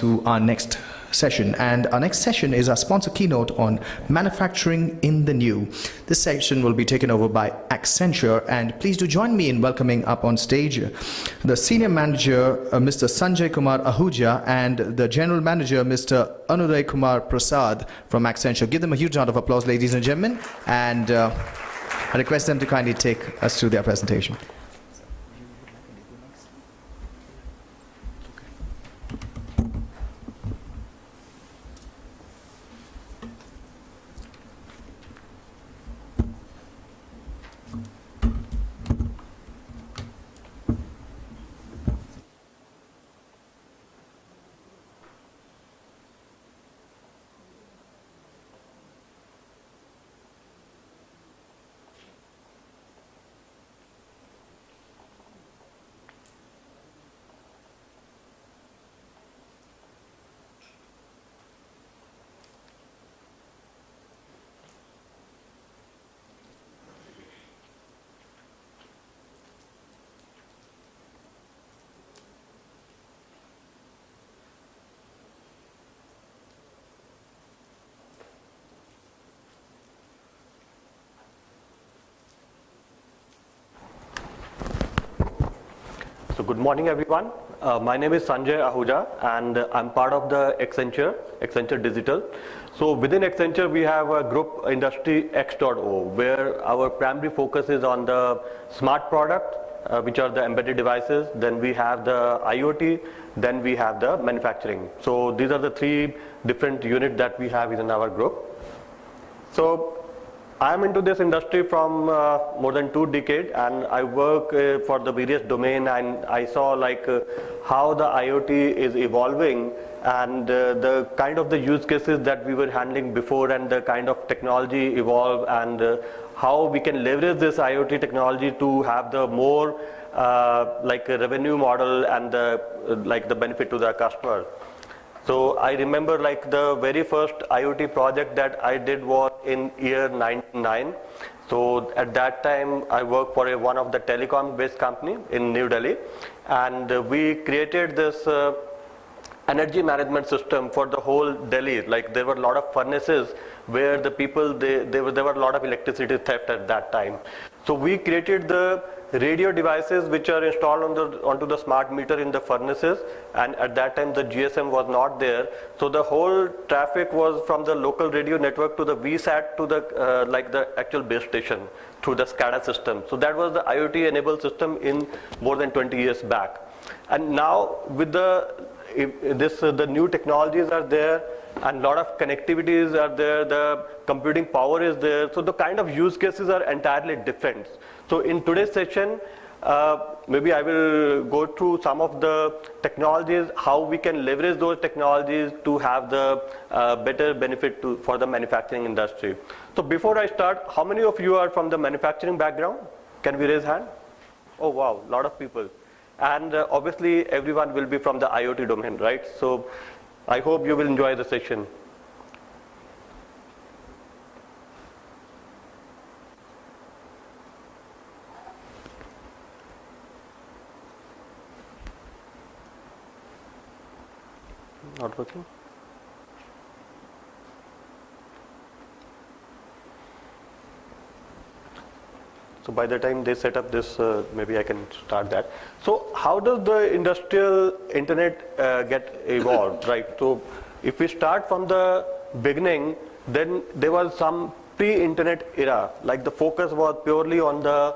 to our next session, and our next session is our sponsor keynote on manufacturing in the new. This session will be taken over by Accenture, and please do join me in welcoming up on stage the Senior Manager Mr. Sanjay Kumar Ahuja and the General Manager Mr. Anuray Kumar Prasad from Accenture. Give them a huge round of applause, ladies and gentlemen, and I request them to kindly take us through their presentation. So good morning, everyone. My name is Sanjay Ahuja, and I'm part of the Accenture Digital. So within Accenture, we have a group Industry X.0, where our primary focus is on the smart product, which are the embedded devices. Then we have the IoT, then we have the manufacturing. So these are the three different units that we have within our group. So I'm into this industry from more than 2 decades, and I work for the various domain, and I saw like how the IoT is evolving, and the kind of the use cases that we were handling before, and the kind of technology evolve, and how we can leverage this IoT technology to have the more like a revenue model and the benefit to the customer. So I remember like the very first IoT project that I did was in year 99. So at that time I worked for one of the telecom based company in New Delhi, and we created this energy management system for the whole Delhi. Like there were a lot of furnaces where the people, there were a lot of electricity theft at that time. So we created the radio devices which are installed onto the smart meter in the furnaces, and at that time the GSM was not there. So the whole traffic was from the local radio network to the VSAT to the like the actual base station through the SCADA system. So that was the IoT enabled system in more than 20 years back. And now with the new technologies are there, and a lot of connectivities are there, the computing power is there, so the kind of use cases are entirely different. So in today's session, maybe I will go through some of the technologies, how we can leverage those technologies to have the better benefit for the manufacturing industry. So before I start, how many of you are from the manufacturing background? Can we raise hand? Oh wow, a lot of people. And obviously everyone will be from the IoT domain, right? So I hope you will enjoy the session. Not working? So by the time they set up this, maybe I can start that. So how does the industrial internet get evolved, right? So if we start from the beginning, then there was some pre-internet era. Like the focus was purely on the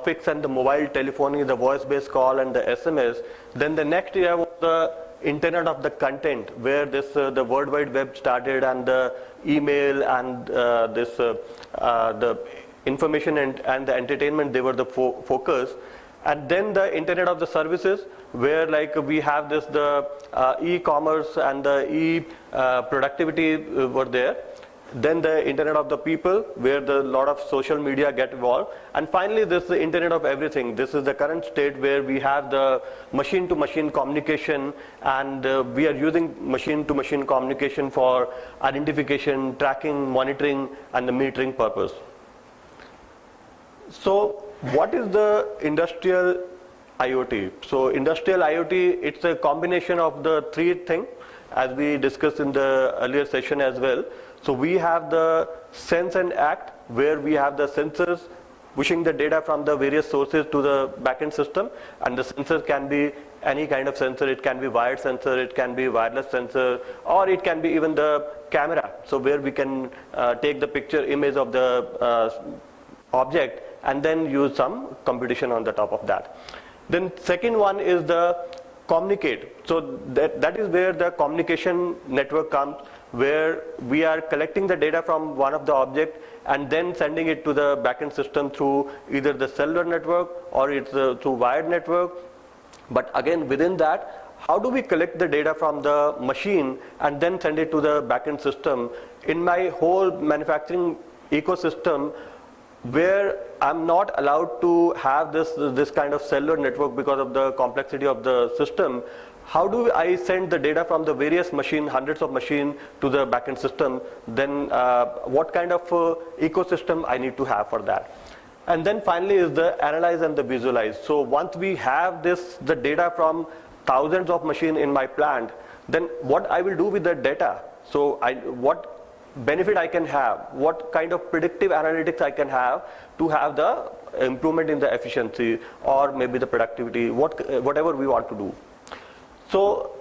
fixed and the mobile telephony, the voice-based call and the SMS. Then the next era was the internet of the content, where the World Wide Web started, and the email and the information and the entertainment, they were the focus. And then the internet of the services, where like we have the e-commerce and the productivity were there. Then the internet of the people, where the lot of social media get involved. And finally the internet of everything. This is the current state where we have the machine to machine communication, and we are using machine to machine communication for identification, tracking, monitoring and the metering purpose. So what is the industrial IoT. So industrial IoT, it's a combination of the three things as we discussed in the earlier session as well. So we have the sense and act, where we have the sensors pushing the data from the various sources to the backend system, and the sensor can be any kind of sensor. It can be wired sensor, it can be wireless sensor, or it can be even the camera. So where we can take the picture image of the object and then use some computation on the top of that. Then second one is the communicate. So that is where the communication network comes, where we are collecting the data from one of the object and then sending it to the backend system through either the cellular network or it's through wired network. But again, within that, how do we collect the data from the machine and then send it to the backend system? In my whole manufacturing ecosystem, where I'm not allowed to have this kind of cellular network because of the complexity of the system, how do I send the data from the various machine, hundreds of machines, to the backend system? Then what kind of ecosystem I need to have for that? And then finally is the analyze and the visualize. So once we have the data from thousands of machines in my plant, then what I will do with the data? So what benefit I can have, what kind of predictive analytics I can have to have the improvement in the efficiency or maybe the productivity, whatever we want to do. So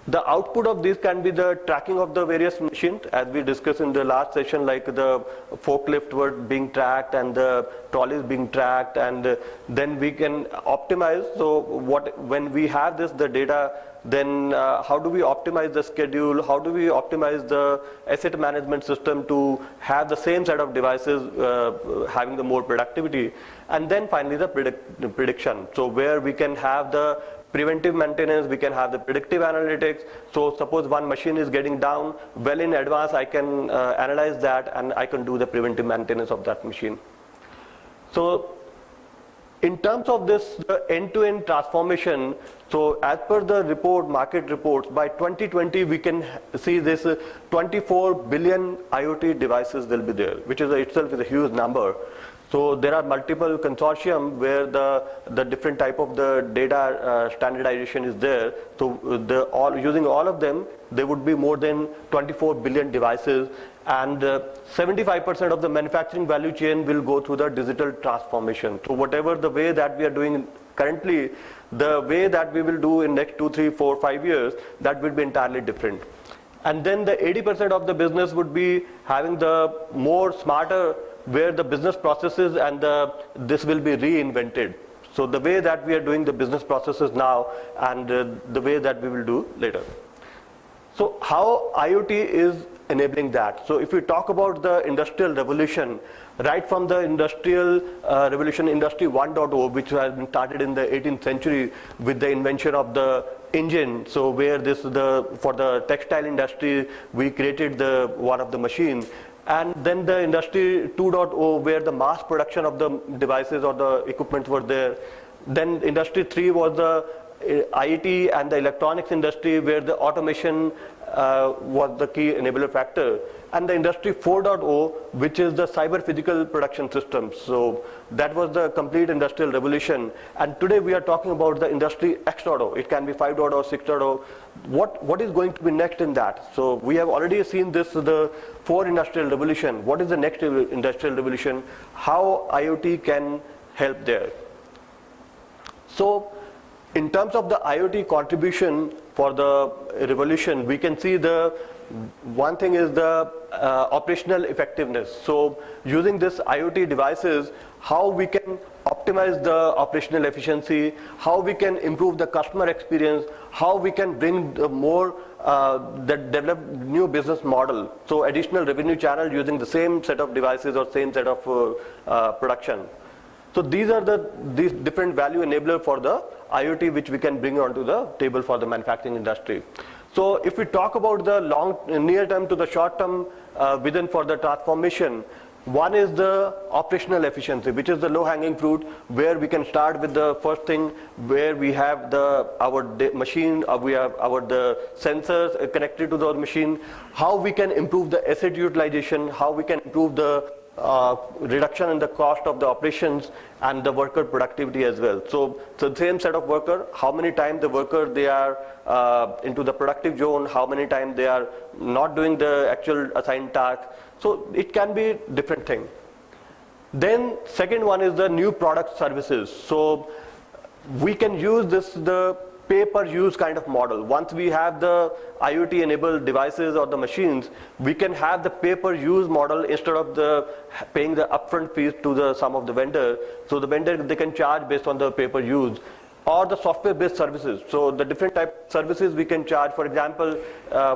the output of this can be the tracking of the various machines, as we discussed in the last session, like the forklift were being tracked and the trolleys being tracked, and then we can optimize. So when we have the data, then how do we optimize the schedule? How do we optimize the asset management system to have the same set of devices having the more productivity? And then finally the prediction. So where we can have the preventive maintenance, we can have the predictive analytics. So suppose one machine is getting down, well in advance I can analyze that and I can do the preventive maintenance of that machine. So in terms of this end-to-end transformation, so as per the market reports, by 2020 we can see this 24 billion IoT devices will be there, which is itself is a huge number. So there are multiple consortium where the different type of the data standardization is there. So using all of them, there would be more than 24 billion devices, and 75% of the manufacturing value chain will go through the digital transformation. So whatever the way that we are doing currently, the way that we will do in next 2, 3, 4, 5 years, that will be entirely different. And then the 80% of the business would be having the more smarter, where the business processes and this will be reinvented. So the way that we are doing the business processes now and the way that we will do later. So how IoT is enabling that? So if we talk about the industrial revolution, right from the industrial revolution, Industry 1.0, which has been started in the 18th century with the invention of the engine. So where for the textile industry, we created one of the machine. And then the Industry 2.0, where the mass production of the devices or the equipment were there. Then Industry 3 was the IT and the electronics industry, where the automation was the key enabler factor. And the Industry 4.0, which is the cyber physical production systems. So that was the complete industrial revolution. And today we are talking about the Industry X.0. It can be 5.0, 6.0. What is going to be next in that? So we have already seen the 4 industrial revolution. What is the next industrial revolution? How IoT can help there? So in terms of the IoT contribution for the revolution, we can see one thing is the operational effectiveness. So using this IoT devices, how we can optimize the operational efficiency, how we can improve the customer experience, how we can bring develop new business model. So additional revenue channel using the same set of devices or same set of production. So these are these different value enabler for the IoT which we can bring onto the table for the manufacturing industry. So if we talk about the near term to the short term vision for the transformation, one is the operational efficiency, which is the low hanging fruit, where we can start with the first thing, where we have our machine, we have the sensors connected to those machine, how we can improve the asset utilization, how we can improve the reduction in the cost of the operations and the worker productivity as well. So the same set of worker, how many times the worker they are into the productive zone, how many times they are not doing the actual assigned task. So it can be different thing. Then second one is the new product services. So we can use the pay-per-use kind of model. Once we have the IoT-enabled devices or the machines, we can have the pay-per-use model instead of paying the upfront fees to some of the vendor. So the vendor, they can charge based on the pay-per-use, or the software-based services. So the different type of services we can charge. For example,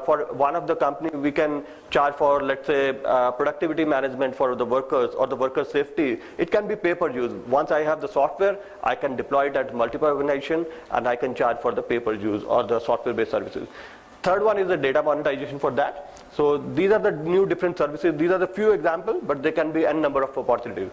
for one of the company, we can charge for, let's say, productivity management for the workers or the worker safety. It can be pay-per-use. Once I have the software, I can deploy it at multiple organizations, and I can charge for the pay-per-use or the software-based services. Third one is the data monetization for that. So these are the new different services. These are the few examples, but there can be n number of opportunities.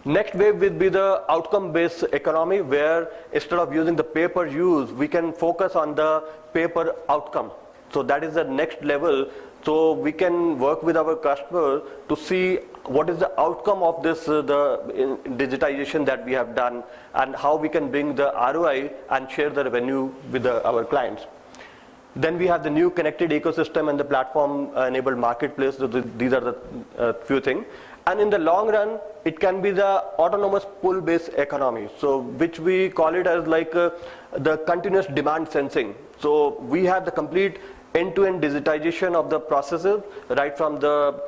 Next wave will be the outcome-based economy, where instead of using the pay-per-use, we can focus on the pay-per-outcome. So that is the next level. So we can work with our customer to see what is the outcome of this the digitization that we have done, and how we can bring the ROI and share the revenue with our clients. Then we have the new connected ecosystem and the platform-enabled marketplace. So these are the few things. And in the long run, it can be the autonomous pull-based economy, so which we call it as like the continuous demand sensing. So we have the complete end-to-end digitization of the processes, right from the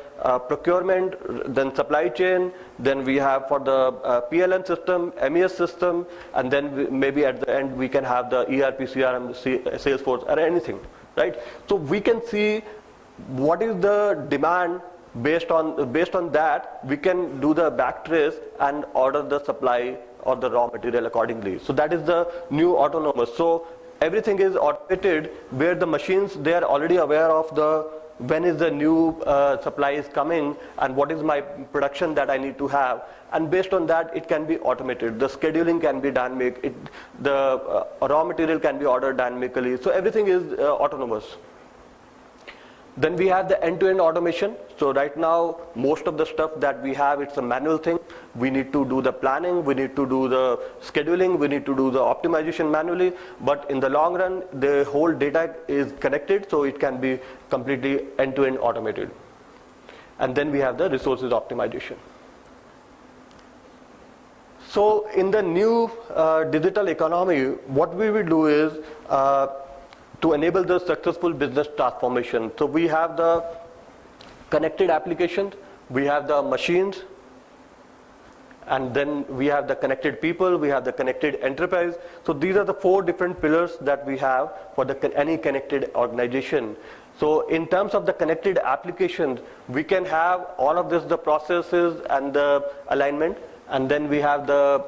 procurement, then supply chain, then we have for the PLM system, MES system, and then maybe at the end we can have the ERP, CRM, Salesforce, or anything, right? So we can see what is the demand. Based on that, we can do the backtrace and order the supply or the raw material accordingly. So that is the new autonomous. So everything is automated, where the machines, they are already aware of when is the new supply is coming and what is my production that I need to have. And based on that, it can be automated. The scheduling can be dynamic. The raw material can be ordered dynamically. So everything is autonomous. Then we have the end-to-end automation. So right now, most of the stuff that we have, it's a manual thing. We need to do the planning, we need to do the scheduling, we need to do the optimization manually. But in the long run, the whole data is connected, so it can be completely end-to-end automated. And then we have the resources optimization. So in the new digital economy, what we will do is, to enable the successful business transformation. So we have the connected applications, we have the machines, and then we have the connected people, we have the connected enterprise. So these are the 4 different pillars that we have for any connected organization. So in terms of the connected applications, we can have all of this, the processes and the alignment, and then we have the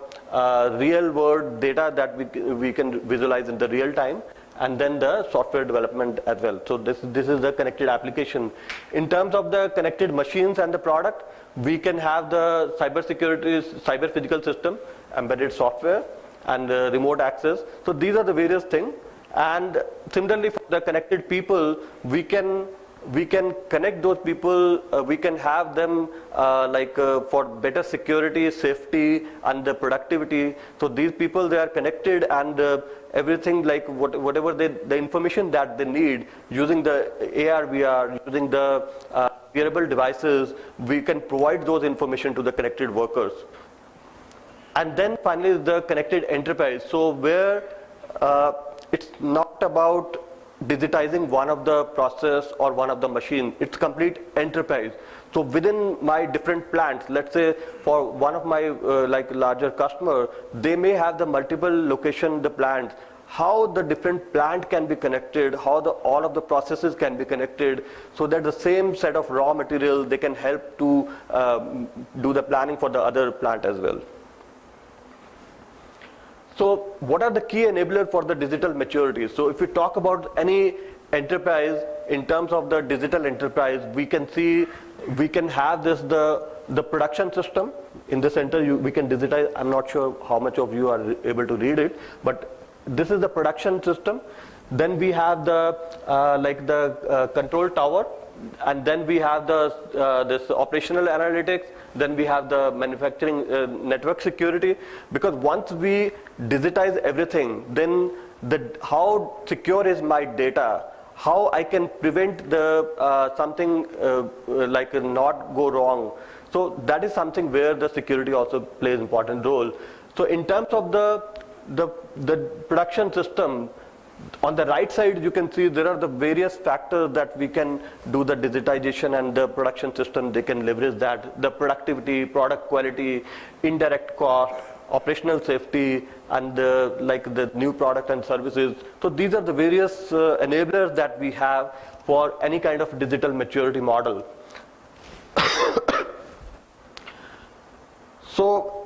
real world data that we can visualize in the real time, and then the software development as well. So this is the connected application. In terms of the connected machines and the product, we can have the cyber physical system, embedded software, and remote access. So these are the various things. And similarly, for the connected people, we can connect those people, we can have them for better security, safety, and the productivity. So these people, they are connected, and everything like whatever the information that they need, using the AR, VR, using the wearable devices, we can provide those information to the connected workers. And then finally, the connected enterprise. So where it's not about digitizing one of the process or one of the machine, it's complete enterprise. So within my different plants, let's say for one of my larger customer, they may have the multiple location, the plants, how the different plant can be connected, how all of the processes can be connected, so that the same set of raw material, they can help to do the planning for the other plant as well. So what are the key enablers for the digital maturity? So if we talk about any enterprise, in terms of the digital enterprise, we can see, we can have this, the production system. In the center, we can digitize. I'm not sure how much of you are able to read it, but this is the production system. Then we have the control tower, and then we have this operational analytics, then we have the manufacturing network security, because once we digitize everything, then how secure is my data, how I can prevent something like not go wrong. So that is something where the security also plays an important role. So in terms of the production system, on the right side you can see there are the various factors that we can do the digitization, and the production system, they can leverage that, the productivity, product quality, indirect cost, operational safety, and like the new product and services. So these are the various enablers that we have for any kind of digital maturity model. So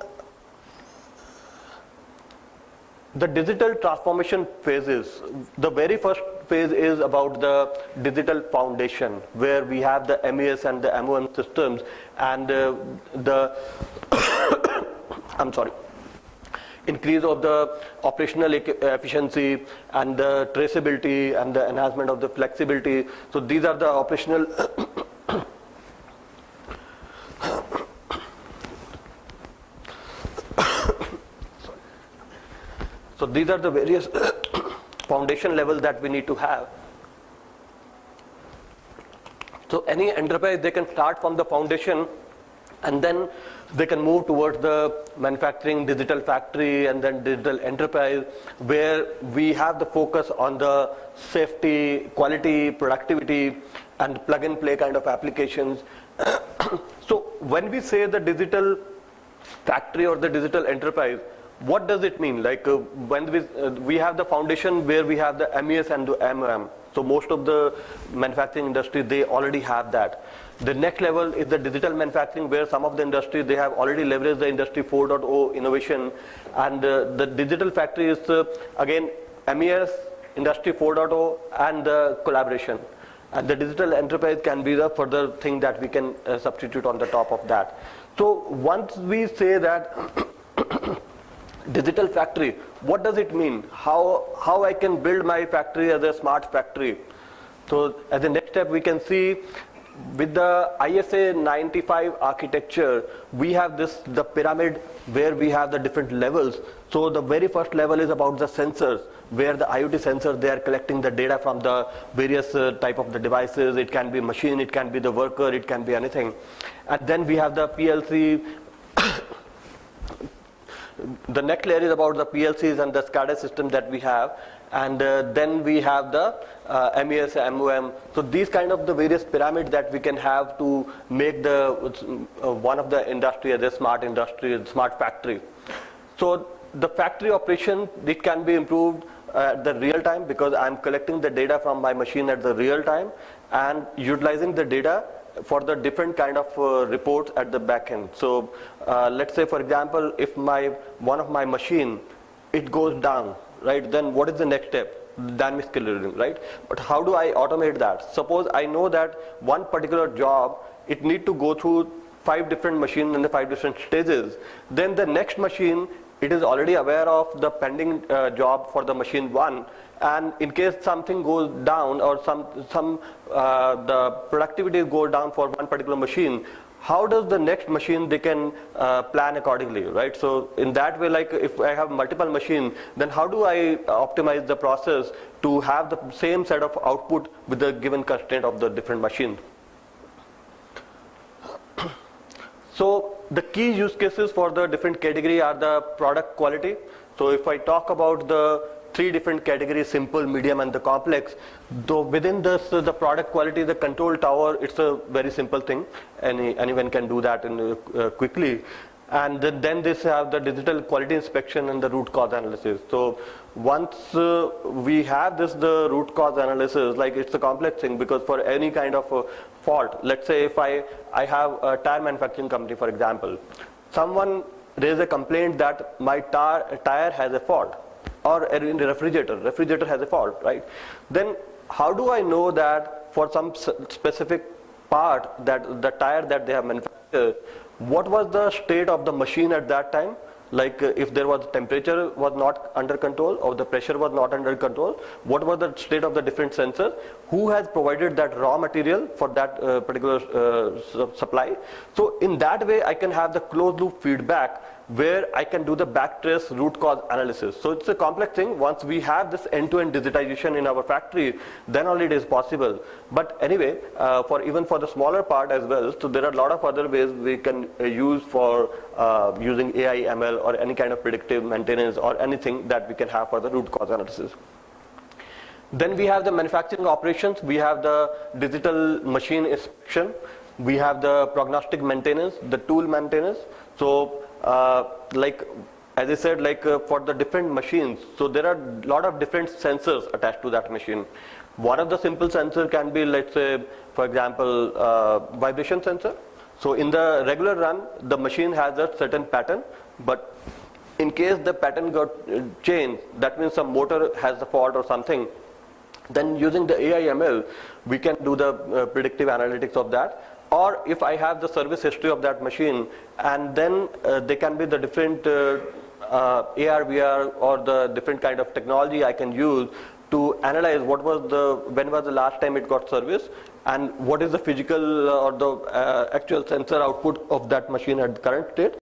the digital transformation phases, the very first phase is about the digital foundation, where we have the MES and the MOM systems, and increase of the operational efficiency and the traceability and the enhancement of the flexibility. So these are the operational So these are the various foundation levels that we need to have. So any enterprise, they can start from the foundation, and then they can move towards the manufacturing, digital factory, and then digital enterprise, where we have the focus on the safety, quality, productivity, and plug and play kind of applications. So when we say the digital factory or the digital enterprise, what does it mean? Like when we have the foundation where we have the MES and the MOM. So most of the manufacturing industry, they already have that. The next level is the digital manufacturing, where some of the industry, they have already leveraged the industry 4.0 innovation. And the digital factory is again MES, industry 4.0, and the collaboration. And the digital enterprise can be the further thing that we can substitute on the top of that. So once we say that digital factory, what does it mean? How I can build my factory as a smart factory? So as a next step, we can see with the ISA 95 architecture, we have the pyramid where we have the different levels. So the very first level is about the sensors, where the IoT sensors, they are collecting the data from the various type of the devices. It can be machine, it can be the worker, it can be anything. And then we have the PLC. The next layer is about the PLCs and the SCADA system that we have, and then we have the MES, MOM. So these kind of the various pyramids that we can have to make the one of the industry as a smart industry, a smart factory. So the factory operation, it can be improved at the real time, because I'm collecting the data from my machine at the real time and utilizing the data for the different kind of reports at the back end. So let's say, for example, if one of my machine, it goes down, right? Then what is the next step? Dynamic scheduling, right? But how do I automate that? Suppose I know that one particular job, it need to go through 5 different machines in the 5 different stages. Then the next machine, it is already aware of the pending job for the machine 1. And in case something goes down, or the productivity goes down for one particular machine, how does the next machine, they can plan accordingly, right? So in that way, like if I have multiple machines, then how do I optimize the process to have the same set of output with the given constraint of the different machines? So the key use cases for the different category are the product quality. So if I talk about the 3 different categories, simple, medium, and the complex, though within this, the product quality, the control tower, it's a very simple thing. Anyone can do that quickly. And then this have the digital quality inspection and the root cause analysis. So once we have the root cause analysis, like it's a complex thing, because for any kind of a fault, let's say if I have a tire manufacturing company, for example, someone raise a complaint that my tire has a fault, or in the refrigerator has a fault, right? Then how do I know that for some specific part, that the tire that they have manufactured, what was the state of the machine at that time? like if there was temperature was not under control or the pressure was not under control, what was the state of the different sensors, who has provided that raw material for that particular supply. So in that way I can have the closed loop feedback where I can do the backtrace root cause analysis. So it's a complex thing. Once we have this end-to-end digitization in our factory, then only it is possible. But anyway, even for the smaller part as well, so there are a lot of other ways we can use for using AI, ML, or any kind of predictive maintenance or anything that we can have for the root cause analysis. Then we have the manufacturing operations, we have the digital machine inspection, we have the prognostic maintenance, the tool maintenance. So like as I said, like for the different machines, so there are a lot of different sensors attached to that machine. One of the simple sensor can be, let's say, for example, vibration sensor. So in the regular run, the machine has a certain pattern, but in case the pattern got changed, that means some motor has a fault or something, then using the AI ML, we can do the predictive analytics of that. Or if I have the service history of that machine, and then there can be the different AR, VR, or the different kind of technology I can use to analyze when was the last time it got serviced, and what is the physical or the actual sensor output of that machine at the current state.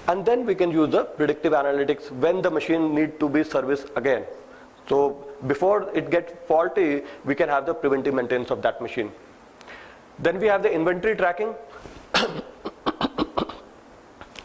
And then we can use the predictive analytics when the machine need to be serviced again. So before it gets faulty, we can have the preventive maintenance of that machine. Then we have the inventory tracking.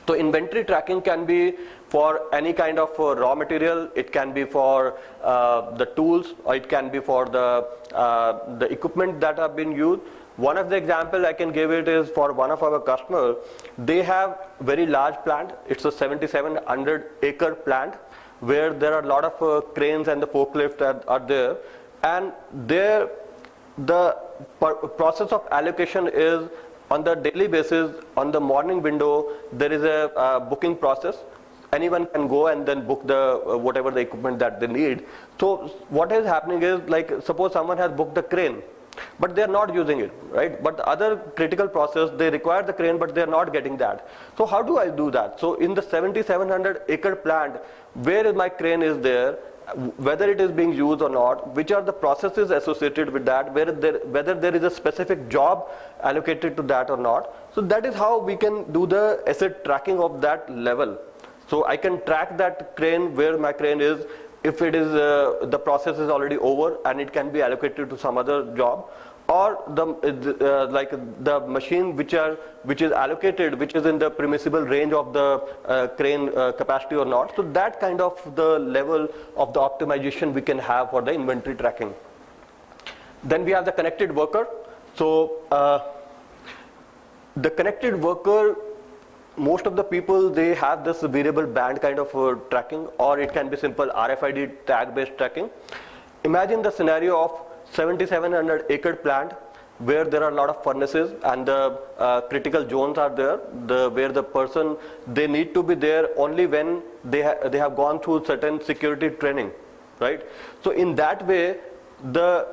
So inventory tracking can be for any kind of raw material, it can be for the tools, or it can be for the equipment that have been used. One of the example I can give it is for one of our customers. They have very large plant. It's a 7,700 acre plant where there are a lot of cranes and the forklift are there, and there the process of allocation is on the daily basis. On the morning window, there is a booking process. Anyone can go and then book the whatever the equipment that they need. So what is happening is, like, suppose someone has booked the crane, but they are not using it, right? But the other critical process, they require the crane, but they are not getting that. So how do I do that? So in the 7,700 acre plant, where my crane is there, whether it is being used or not, which are the processes associated with that, whether there is a specific job allocated to that or not. So that is how we can do the asset tracking of that level. So I can track that crane, where my crane is, if it is the process is already over and it can be allocated to some other job, or like the machine which is allocated, which is in the permissible range of the crane capacity or not. So that kind of the level of the optimization we can have for the inventory tracking. Then we have the connected worker. So the connected worker, most of the people, they have this variable band kind of tracking, or it can be simple RFID tag based tracking. Imagine the scenario of 7,700 acre plant where there are a lot of furnaces and the critical zones are there, where the person, they need to be there only when they have gone through certain security training, right? So in that way,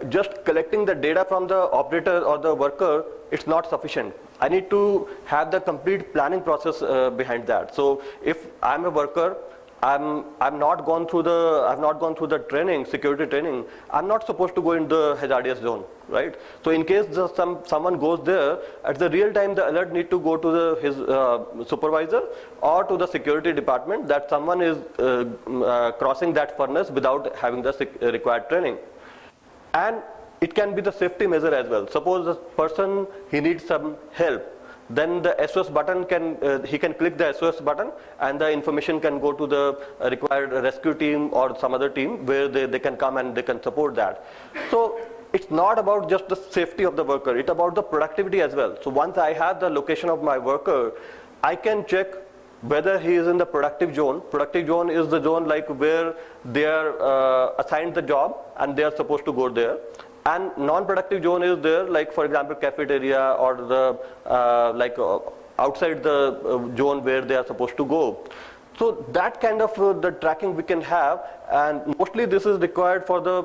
just collecting the data from the operator or the worker, it's not sufficient. I need to have the complete planning process behind that. So if I'm a worker, I've not gone through the training, security training, I'm not supposed to go in the hazardous zone, right? So in case someone goes there, at the real time the alert need to go to his supervisor or to the security department that someone is crossing that furnace without having the required training. And it can be the safety measure as well. Suppose the person, he needs some help, then the SOS button he can click the SOS button and the information can go to the required rescue team or some other team where they can come and they can support that. So it's not about just the safety of the worker, it's about the productivity as well. So once I have the location of my worker, I can check whether he is in the productive zone. Productive zone is the zone like where they are assigned the job and they are supposed to go there. And non-productive zone is there, like for example cafeteria or the outside the zone where they are supposed to go. So that kind of the tracking we can have, and mostly this is required for the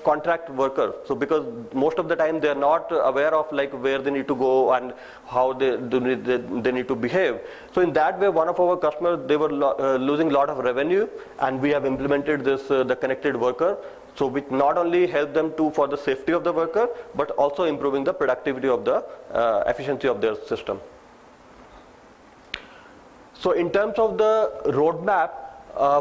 contract worker. So because most of the time they are not aware of where they need to go and how they need to behave. So in that way, one of our customers, they were losing a lot of revenue, and we have implemented this the connected worker. So which not only help them for the safety of the worker, but also improving the productivity of the efficiency of their system. So in terms of the roadmap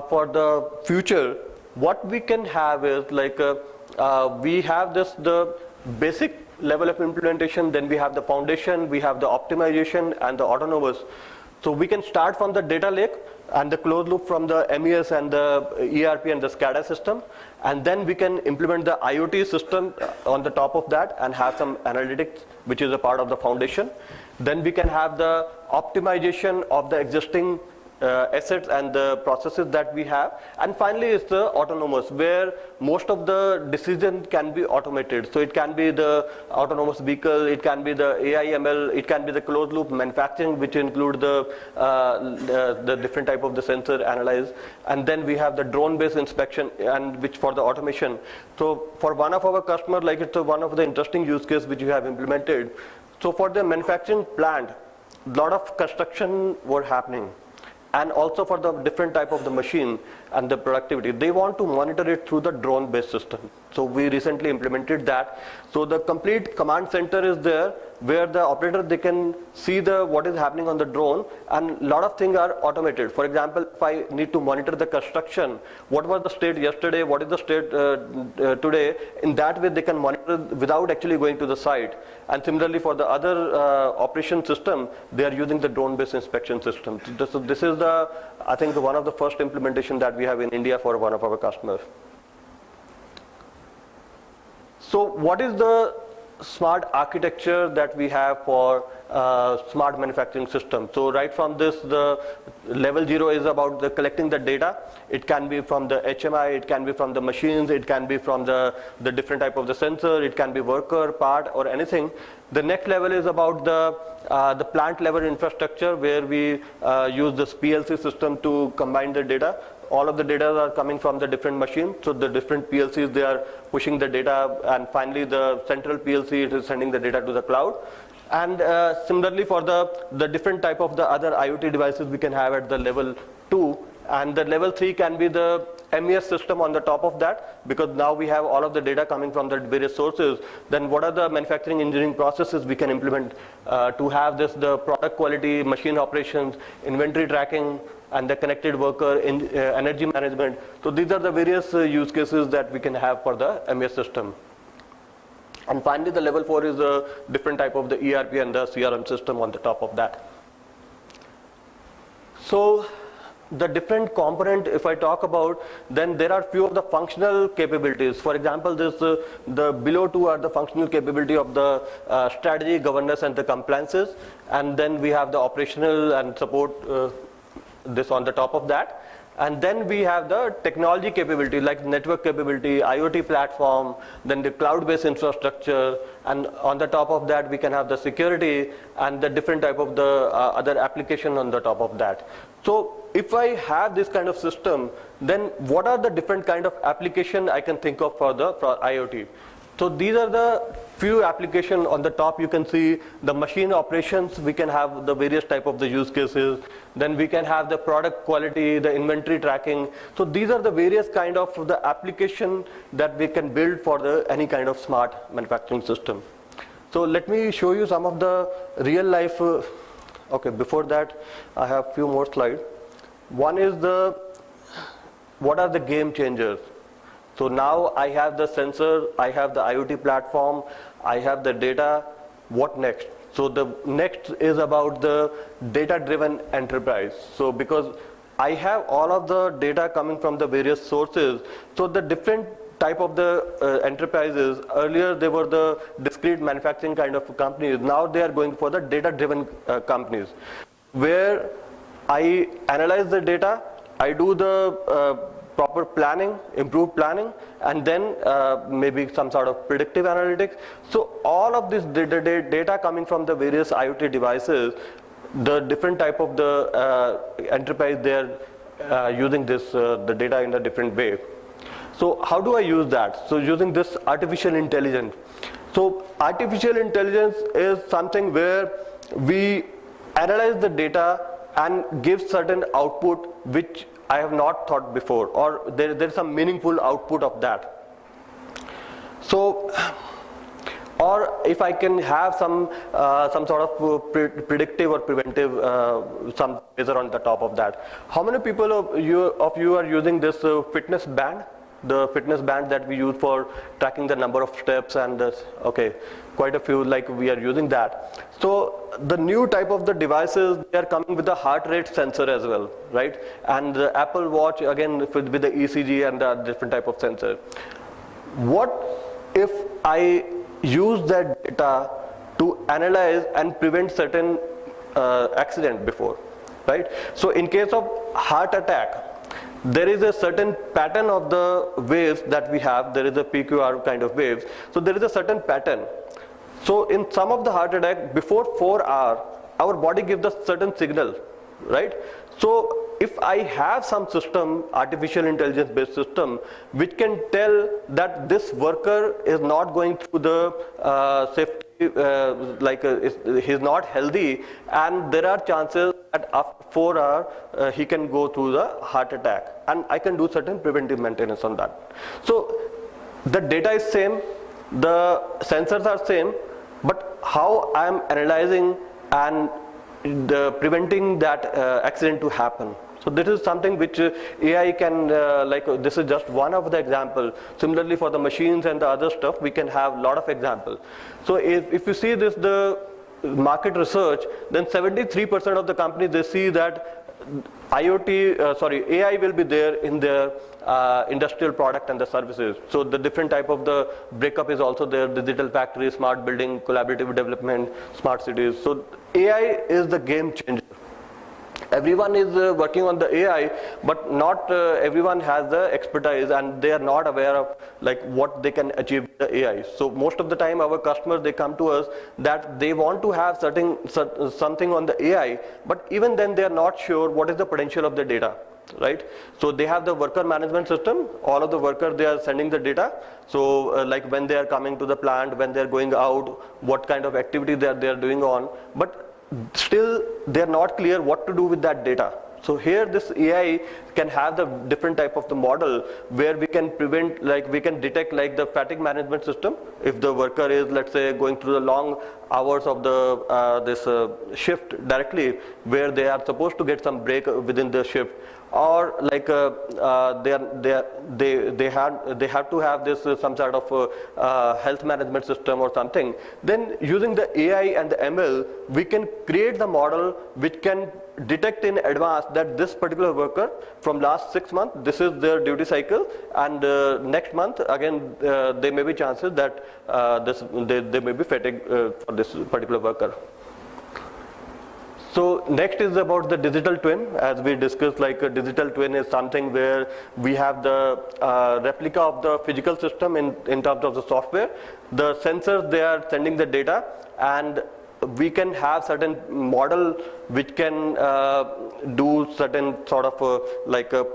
for the future, what we can have is we have the basic level of implementation, then we have the foundation, we have the optimization and the autonomous. So we can start from the data lake and the closed loop from the MES and the ERP and the SCADA system, and then we can implement the IoT system on the top of that and have some analytics, which is a part of the foundation. Then we can have the optimization of the existing assets and the processes that we have. And finally is the autonomous, where most of the decision can be automated. So it can be the autonomous vehicle, it can be the AI ML, it can be the closed loop manufacturing, which include the different type of the sensor analyze. And then we have the drone based inspection, and which for the automation. So for one of our customers, it's one of the interesting use case which we have implemented. So for the manufacturing plant, a lot of construction were happening, and also for the different type of the machine and the productivity, they want to monitor it through the drone based system. So we recently implemented that. So the complete command center is there, where the operator, they can see what is happening on the drone, and a lot of things are automated. For example, if I need to monitor the construction, what was the state yesterday, what is the state today, in that way they can monitor without actually going to the site. And similarly for the other operation system, they are using the drone based inspection system. So this is I think one of the first implementation that we have in India for one of our customers. So what is the smart architecture that we have for smart manufacturing system? So right from this, the level 0 is about the collecting the data. It can be from the HMI, it can be from the machines, it can be from the different type of the sensor, it can be worker, part, or anything. The next level is about the plant level infrastructure, where we use this PLC system to combine the data. All of the data are coming from the different machines. So the different PLCs, they are pushing the data, and finally the central PLC, it is sending the data to the cloud. And similarly for the different type of the other IoT devices we can have at the level 2. And the level 3 can be the MES system on the top of that, because now we have all of the data coming from the various sources. Then what are the manufacturing engineering processes we can implement to have the product quality, machine operations, inventory tracking, and the connected worker, energy management. So these are the various use cases that we can have for the MES system. And finally the level 4 is a different type of the ERP and the CRM system on the top of that. So the different component, if I talk about, then there are few of the functional capabilities. For example, the below 2 are the functional capability of the strategy, governance, and the compliances. And then we have the operational and support, this on the top of that. And then we have the technology capability, like network capability, IoT platform, then the cloud-based infrastructure, and on the top of that we can have the security and the different type of the other application on the top of that. So if I have this kind of system, then what are the different kind of application I can think of for IoT? So these are the few applications on the top. You can see the machine operations. We can have the various type of the use cases. Then we can have the product quality, the inventory tracking. So these are the various kind of the application that we can build for any kind of smart manufacturing system. So let me show you some of the real life. Okay, before that, I have few more slides. One is what are the game changers? So now I have the sensor, I have the IoT platform, I have the data. What next? So the next is about the data-driven enterprise. So because I have all of the data coming from the various sources, so the different type of the enterprises, earlier they were the discrete manufacturing kind of companies. Now they are going for the data-driven companies, where I analyze the data, I do the proper planning, improved planning, and then maybe some sort of predictive analytics. So all of this data coming from the various IoT devices, the different type of the enterprise they're using this the data in a different way. So how do I use that? So using this artificial intelligence. So artificial intelligence is something where we analyze the data and give certain output which I have not thought before, or there's some meaningful output of that. So, or if I can have some sort of predictive or preventive some measure on the top of that. How many people of you are using this fitness band? The fitness band that we use for tracking the number of steps and this, okay, quite a few, like we are using that. So the new type of the devices, they are coming with a heart rate sensor as well, right? And the Apple Watch again with the ECG and the different type of sensor. What if I use that data to analyze and prevent certain accident before, right? So in case of heart attack, there is a certain pattern of the waves that we have. There is a PQR kind of waves. So there is a certain pattern. So in some of the heart attack, before 4 hours, our body gives a certain signal, right? So if I have some system, artificial intelligence based system, which can tell that this worker is not going through the safety, he's not healthy, and there are chances that after 4 hours he can go through the heart attack, and I can do certain preventive maintenance on that. So the data is same, the sensors are same, but how I am analyzing and preventing that accident to happen. So this is something which AI can, this is just one of the example. Similarly for the machines and the other stuff, we can have a lot of examples. So if you see this, the market research, then 73% of the companies, they see that AI will be there in their industrial product and the services. So the different type of the breakup is also there: digital factory, smart building, collaborative development, smart cities. So AI is the game changer. Everyone is working on the AI, but not everyone has the expertise, and they are not aware of like what they can achieve with the AI. So most of the time our customers, they come to us that they want to have something on the AI, but even then they are not sure what is the potential of the data, right? So they have the worker management system, all of the workers, they are sending the data. So like when they are coming to the plant, when they are going out, what kind of activity they are doing on, but still they are not clear what to do with that data. So here this AI can have the different type of the model where we can prevent, like we can detect like the fatigue management system. If the worker is, let's say, going through the long hours of the shift directly, where they are supposed to get some break within the shift, or like they have to have this some sort of health management system or something, then using the AI and the ML, we can create the model which can detect in advance that this particular worker from last 6 months, this is their duty cycle, and next month again there may be chances that they may be fatigue for this particular worker. So next is about the digital twin. As we discussed, like a digital twin is something where we have the replica of the physical system in terms of the software. The sensors, they are sending the data, and we can have certain model which can do certain sort of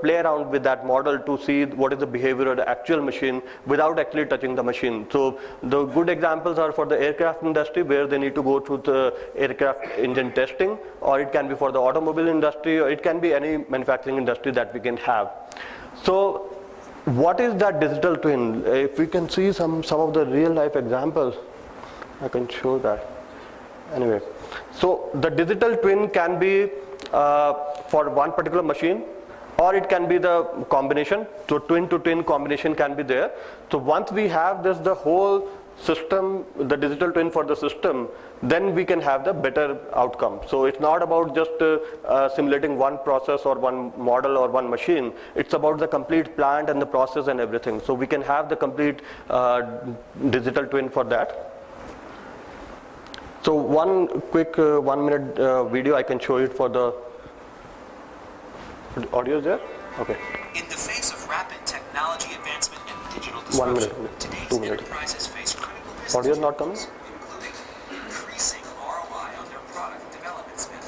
play around with that model to see what is the behavior of the actual machine without actually touching the machine. So the good examples are for the aircraft industry, where they need to go through the aircraft engine testing, or it can be for the automobile industry, or it can be any manufacturing industry that we can have. So what is that digital twin? If we can see some of the real life examples, I can show that. Anyway, so the digital twin can be for one particular machine, or it can be the combination. So twin to twin combination can be there. So once we have this, the whole system, the digital twin for the system, then we can have the better outcome. So it's not about just simulating one process or one model or one machine. It's about the complete plant and the process and everything. So we can have the complete digital twin for that. So one quick 1 minute video, I can show it for the audio is there? Okay. In the face of rapid technology advancement and digital disruption, 1 minute, today's 2 minutes. enterprises face critical business Audio is not coming? including increasing ROI on their product development spend.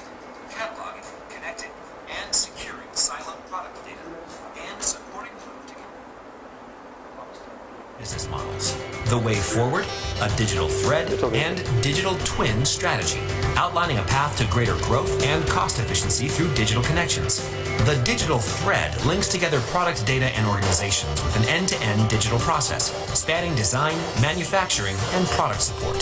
The Way Forward, a digital thread, and digital twin strategy, outlining a path to greater growth and cost efficiency through digital connections. The digital thread links together product data and organizations with an end-to-end digital process, spanning design, manufacturing, and product support.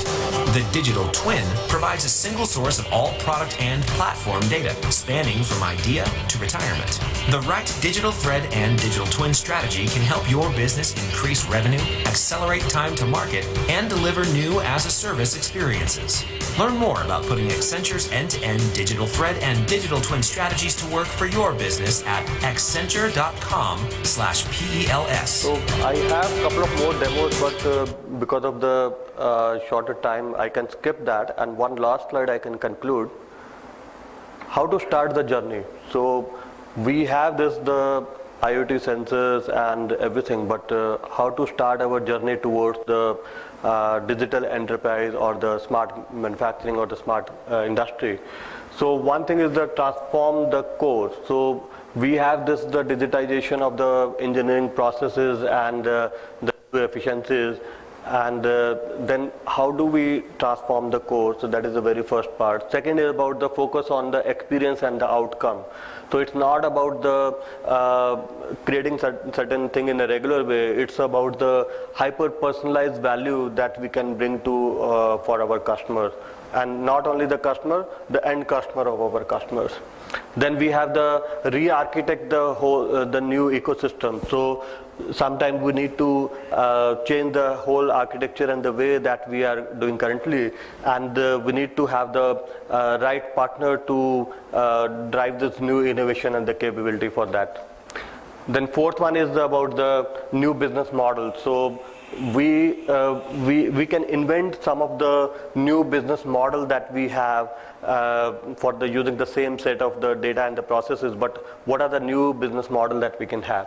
The digital twin provides a single source of all product and platform data, spanning from idea to retirement. The right digital thread and digital twin strategy can help your business increase revenue, accelerate time to market, and deliver new as-a-service experiences. Learn more about putting Accenture's end-to-end digital thread and digital twin strategies to work for your business at accenture.com/PELS. So I have a couple of more demos, but because of the shorter time, I can skip that. And one last slide I can conclude. How to start the journey. So we have the IoT sensors and everything, but how to start our journey towards the digital enterprise or the smart manufacturing or the smart industry. So one thing is to transform the core. So we have the digitization of the engineering processes and the efficiencies, and then how do we transform the core? So that is the very first part. Second is about the focus on the experience and the outcome. So it's not about the creating certain thing in a regular way. It's about the hyper personalized value that we can bring to for our customers, and not only the customer, the end customer of our customers. Then we have the re-architect the whole the new ecosystem. So sometimes we need to change the whole architecture and the way that we are doing currently, and we need to have the right partner to drive this new innovation and the capability for that. Then fourth one is about the new business model. So we can invent some of the new business model that we have for the using the same set of the data and the processes, but what are the new business model that we can have?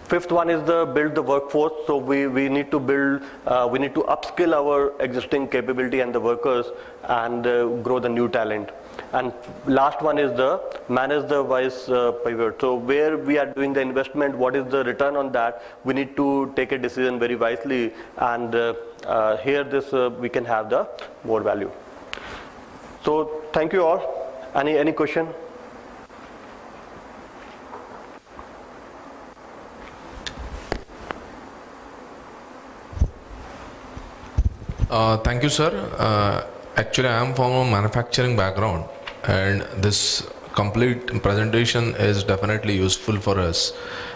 Fifth one is the build the workforce. So we need to build, we need to upskill our existing capability and the workers and grow the new talent. And last one is the manage the wise pivot. So where we are doing the investment, what is the return on that? We need to take a decision very wisely, and here this we can have the more value. So thank you all. Any question? Thank you, sir. Actually, I am from a manufacturing background, and this complete presentation is definitely useful for us.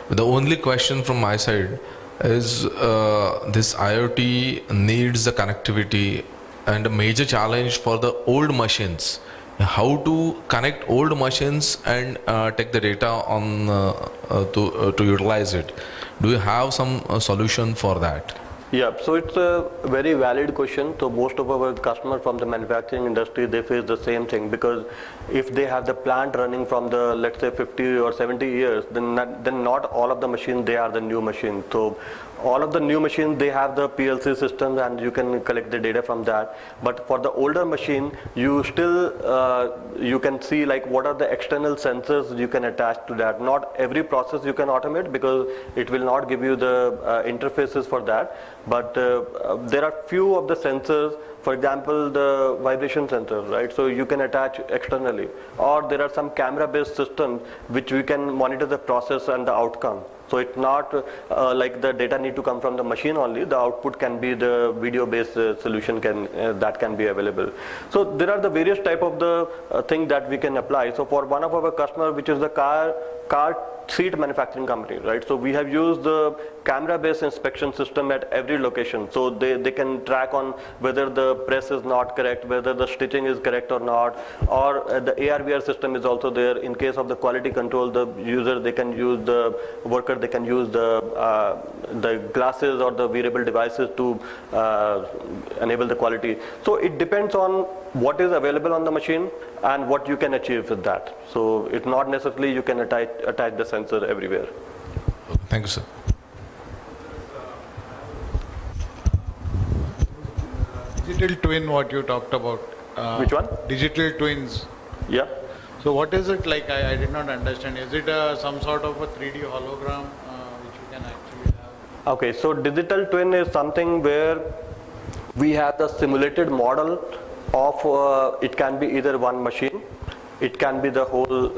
The only question from my side is this IoT needs the connectivity, and a major challenge for the old machines. How to connect old machines and take the data on to utilize it? Do you have some solution for that? Yeah, so it's a very valid question. So most of our customers from the manufacturing industry, they face the same thing, because if they have the plant running from the, let's say, 50 or 70 years, then not all of the machines, they are the new machines. So all of the new machines, they have the PLC systems, and you can collect the data from that. But for the older machine, you still, you can see like what are the external sensors you can attach to that. Not every process you can automate, because it will not give you the interfaces for that. But there are few of the sensors, for example, the vibration sensors, right? So you can attach externally. Or there are some camera-based systems which we can monitor the process and the outcome. So it's not like the data need to come from the machine only. The output can be the video-based solution that can be available. So there are the various type of the thing that we can apply. So for one of our customer, which is the car seat manufacturing company, right? So we have used the camera-based inspection system at every location. So they can track on whether the press is not correct, whether the stitching is correct or not, or the AR/VR system is also there. In case of the quality control, the user, they can use the worker, they can use the glasses or the wearable devices to enable the quality. So it depends on what is available on the machine and what you can achieve with that. So it's not necessarily you can attach the sensor everywhere. Thank you, sir. Digital twin, what you talked about. Which one? Digital twins. Yeah. So what is it like? I did not understand. Is it some sort of a 3D hologram which you can actually have? Okay, so digital twin is something where we have the simulated model of, it can be either one machine, it can be the whole,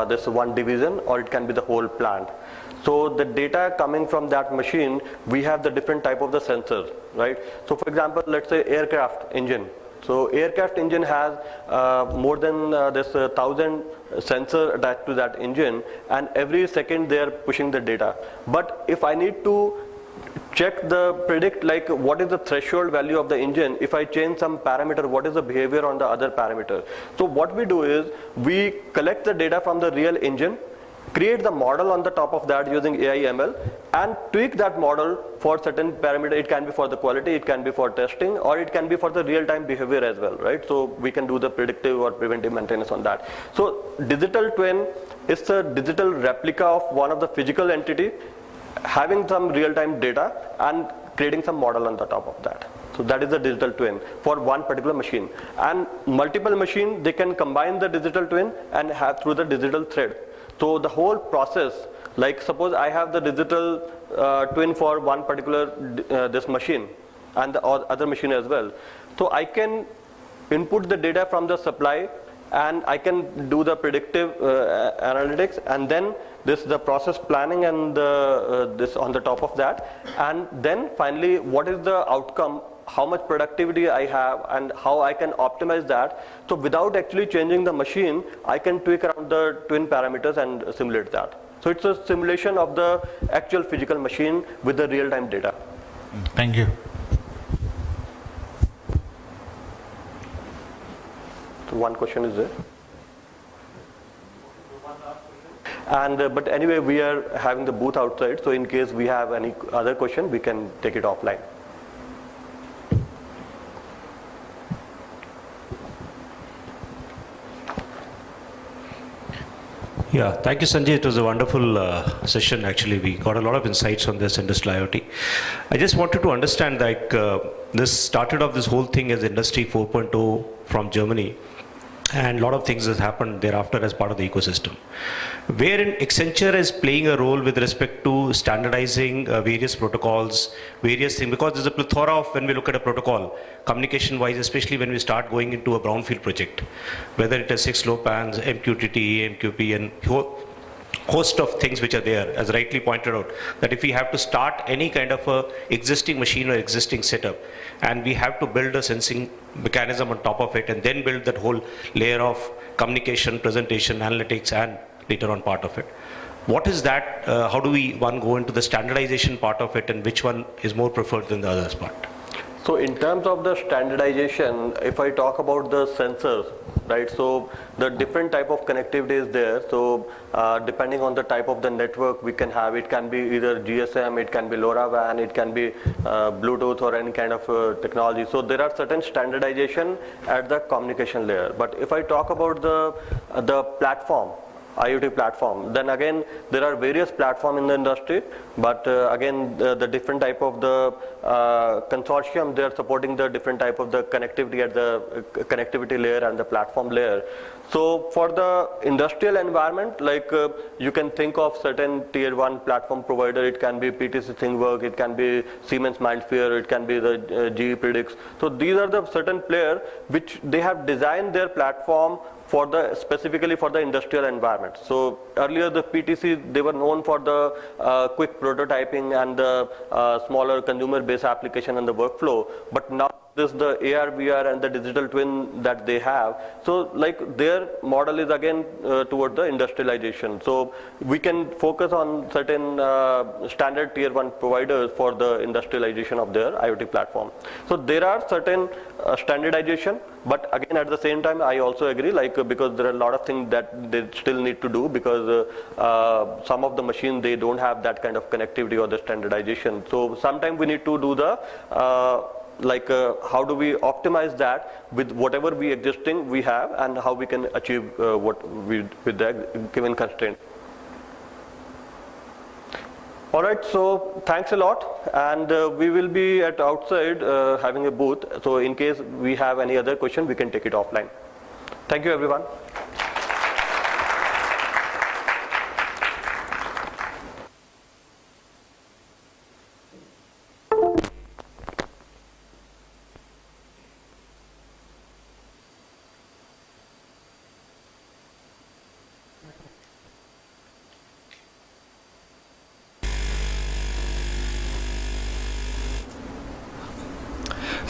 this one division, or it can be the whole plant. So the data coming from that machine, we have the different type of the sensors, right? So for example, let's say aircraft engine. So aircraft engine has more than this 1,000 sensor attached to that engine, and every second they are pushing the data. But if I need to check the predict like what is the threshold value of the engine, if I change some parameter, what is the behavior on the other parameter. So what we do is we collect the data from the real engine, create the model on the top of that using AI ML, and tweak that model for certain parameter. It can be for the quality, it can be for testing, or it can be for the real-time behavior as well, right? So we can do the predictive or preventive maintenance on that. So digital twin is a digital replica of one of the physical entity, having some real-time data and creating some model on the top of that. So that is the digital twin for one particular machine. And multiple machine, they can combine the digital twin and have through the digital thread. So the whole process, like suppose I have the digital twin for one particular this machine and the other machine as well. So I can input the data from the supply, and I can do the predictive analytics, and then the process planning and this on the top of that, and then finally what is the outcome, how much productivity I have, and how I can optimize that. So without actually changing the machine, I can tweak around the twin parameters and simulate that. So it's a simulation of the actual physical machine with the real-time data. Thank you. So one question is there. And but anyway, we are having the booth outside, so in case we have any other question, we can take it offline. Yeah, thank you, Sanjay. It was a wonderful session. Actually, we got a lot of insights on this industrial IoT. I just wanted to understand, like, this started off this whole thing as Industry 4.0 from Germany, and a lot of things has happened thereafter as part of the ecosystem. Wherein Accenture is playing a role with respect to standardizing various protocols, various things, because there's a plethora of, when we look at a protocol, communication-wise, especially when we start going into a brownfield project, whether it is 6 low pans, MQTT, MQP, and host of things which are there, as rightly pointed out, that if we have to start any kind of a existing machine or existing setup, and we have to build a sensing mechanism on top of it, and then build that whole layer of communication, presentation, analytics, and later on part of it. What is that? How do one go into the standardization part of it, and which one is more preferred than the others part? So in terms of the standardization, if I talk about the sensors, right, so the different type of connectivity is there. So depending on the type of the network we can have, it can be either GSM, it can be LoRaWAN, it can be Bluetooth or any kind of technology. So there are certain standardization at the communication layer. But if I talk about the platform, IoT platform, then again there are various platforms in the industry, but again the different type of the consortium, they are supporting the different type of the connectivity at the connectivity layer and the platform layer. So for the industrial environment, like you can think of certain tier 1 platform provider, it can be PTC ThingWorx, it can be Siemens Mindsphere, it can be the GE Predix. So these are the certain players which they have designed their platform for the specifically for the industrial environment. So earlier the PTC, they were known for the quick prototyping and the smaller consumer based application and the workflow, but now this the AR, VR and the digital twin that they have. So like their model is again toward the industrialization. So we can focus on certain standard tier 1 providers for the industrialization of their IoT platform. So there are certain standardization, but again at the same time I also agree, like because there are a lot of things that they still need to do, because some of the machines, they don't have that kind of connectivity or the standardization. So sometimes we need to do the how do we optimize that with whatever we existing we have, and how we can achieve what we with the given constraint. All right, so thanks a lot, and we will be at outside having a booth. So in case we have any other question, we can take it offline. Thank you, everyone.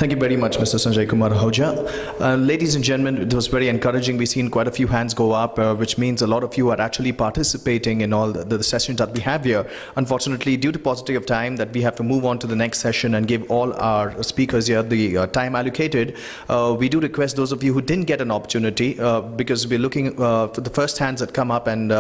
Thank you very much, Mr. Sanjay Kumar Ahuja. Ladies and gentlemen, it was very encouraging. We've seen quite a few hands go up, which means a lot of you are actually participating in all the sessions that we have here. Unfortunately, due to paucity of time, that we have to move on to the next session and give all our speakers here the time allocated. We do request those of you who didn't get an opportunity, because we're looking for the first hands that come up, and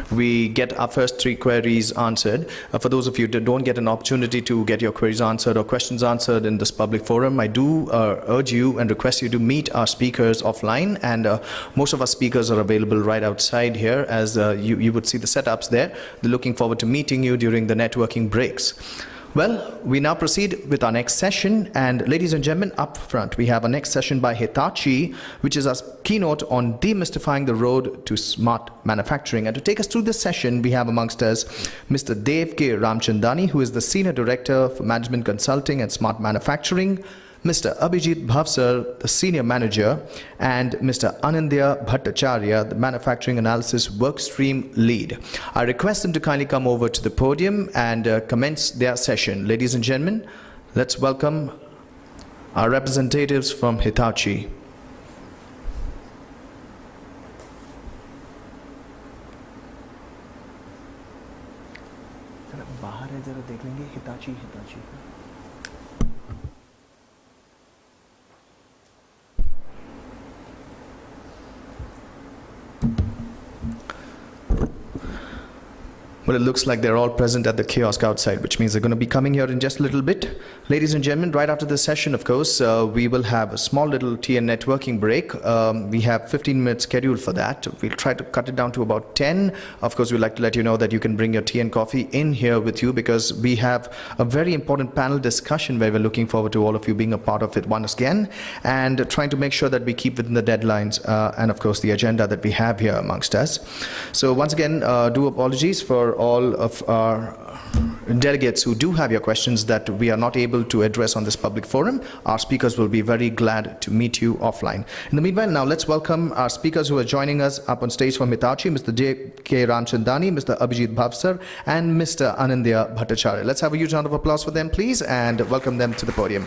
we get our first 3 queries answered. For those of you that don't get an opportunity to get your queries answered or questions answered in this public forum, I do urge you and request you to meet our speakers offline, and most of our speakers are available right outside here, as you would see the setups there. They're looking forward to meeting you during the networking breaks. Well, we now proceed with our next session, and ladies and gentlemen, up front we have our next session by Hitachi, which is our keynote on demystifying the road to smart manufacturing. And to take us through this session, we have amongst us Mr. Dev K. Ramchandani, who is the Senior Director for Management Consulting and Smart Manufacturing, Mr. Abhijit Bhavsar, the Senior Manager, and Mr. Anindya Bhattacharya, the Manufacturing Analysis Workstream Lead. I request them to kindly come over to the podium and commence their session. Ladies and gentlemen, let's welcome our representatives from Hitachi. Well, it looks like they're all present at the kiosk outside, which means they're going to be coming here in just a little bit. Ladies and gentlemen, right after this session, of course, we will have a small little tea and networking break. We have 15 minutes scheduled for that. We'll try to cut it down to about 10. Of course, we'd like to let you know that you can bring your tea and coffee in here with you, because we have a very important panel discussion where we're looking forward to all of you being a part of it once again, and trying to make sure that we keep within the deadlines and, of course, the agenda that we have here amongst us. So once again, do apologies for all of our delegates who do have your questions that we are not able to address on this public forum. Our speakers will be very glad to meet you offline. In the meanwhile, now let's welcome our speakers who are joining us up on stage from Hitachi, Mr. J.K. Ramchandani, Mr. Abhijit Bhavsar, and Mr. Anindya Bhattacharya. Let's have a huge round of applause for them, please, and welcome them to the podium.